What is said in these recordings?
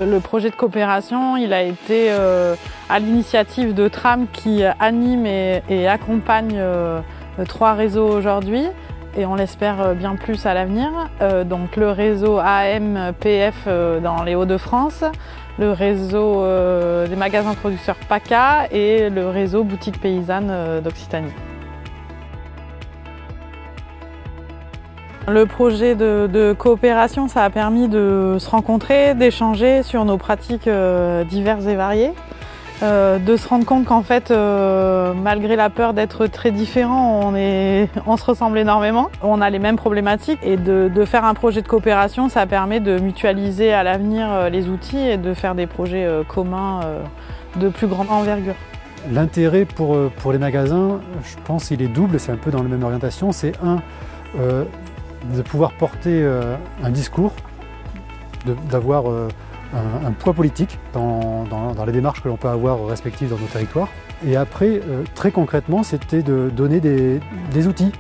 Le projet de coopération, il a été à l'initiative de Tram qui anime et accompagne 3 réseaux aujourd'hui et on l'espère bien plus à l'avenir. Donc le réseau AM-PF dans les Hauts-de-France, le réseau des magasins producteurs PACA et le réseau boutique paysanne d'Occitanie. Le projet de coopération, ça a permis de se rencontrer, d'échanger sur nos pratiques diverses et variées, de se rendre compte qu'en fait, malgré la peur d'être très différents, on se ressemble énormément, on a les mêmes problématiques et de faire un projet de coopération, ça permet de mutualiser à l'avenir les outils et de faire des projets communs de plus grande envergure. L'intérêt pour les magasins, je pense qu'il est double, c'est un peu dans la même orientation, c'est de pouvoir porter un discours, d'avoir un poids politique dans les démarches que l'on peut avoir respectives dans nos territoires. Et après, très concrètement, c'était de donner des outils.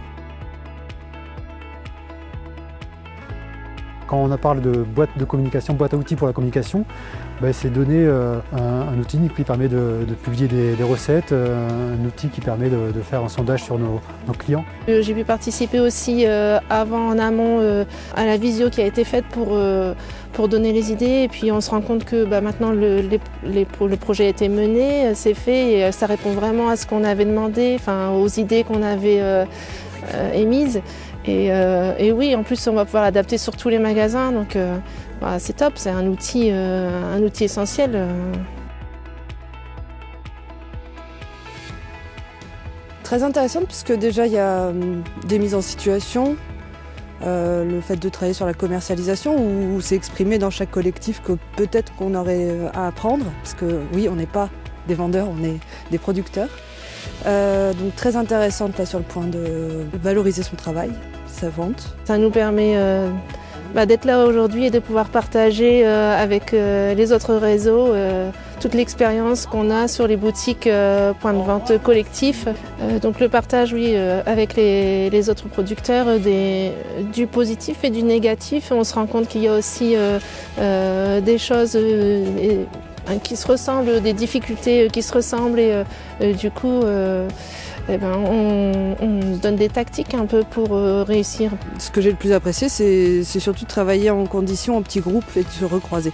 Quand on parle de boîte de communication, boîte à outils pour la communication, c'est donner un outil qui permet de publier des recettes, un outil qui permet de faire un sondage sur nos clients. J'ai pu participer aussi en amont à la visio qui a été faite pour donner les idées et puis on se rend compte que maintenant le projet a été mené, c'est fait et ça répond vraiment à ce qu'on avait demandé, aux idées qu'on avait émises. Et oui, en plus on va pouvoir l'adapter sur tous les magasins, donc c'est top, c'est un outil essentiel. Très intéressante puisque déjà il y a des mises en situation, le fait de travailler sur la commercialisation où c'est exprimé dans chaque collectif que peut-être qu'on aurait à apprendre, parce que oui, on n'est pas des vendeurs, on est des producteurs. Donc très intéressante là sur le point de valoriser son travail, sa vente. Ça nous permet d'être là aujourd'hui et de pouvoir partager avec les autres réseaux toute l'expérience qu'on a sur les boutiques points de vente collectifs. Donc le partage, oui, avec les autres producteurs, du positif et du négatif. On se rend compte qu'il y a aussi des choses qui se ressemblent, des difficultés qui se ressemblent et du coup on donne des tactiques un peu pour réussir. Ce que j'ai le plus apprécié, c'est surtout de travailler en condition, en petits groupes et de se recroiser.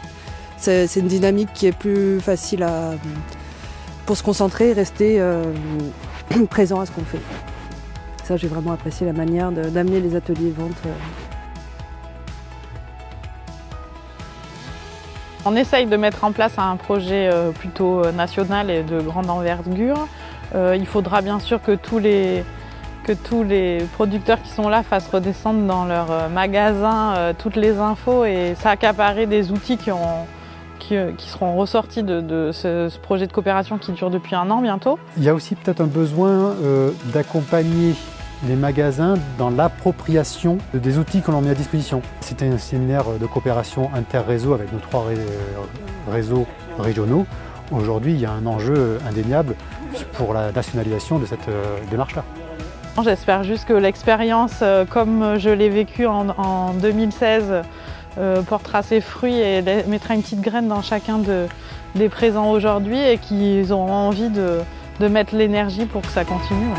C'est une dynamique qui est plus facile pour se concentrer et rester présent à ce qu'on fait. Ça, j'ai vraiment apprécié la manière d'amener les ateliers vente. On essaye de mettre en place un projet plutôt national et de grande envergure. Il faudra bien sûr que tous les producteurs qui sont là fassent redescendre dans leur magasin toutes les infos et s'accaparer des outils qui seront ressortis de ce projet de coopération qui dure depuis 1 an bientôt. Il y a aussi peut-être un besoin d'accompagner les magasins dans l'appropriation des outils que l'on met à disposition. C'était un séminaire de coopération inter-réseau avec nos 3 réseaux régionaux. Aujourd'hui, il y a un enjeu indéniable pour la nationalisation de cette démarche-là. J'espère juste que l'expérience, comme je l'ai vécue en 2016, portera ses fruits et mettra une petite graine dans chacun des présents aujourd'hui et qu'ils auront envie de mettre l'énergie pour que ça continue.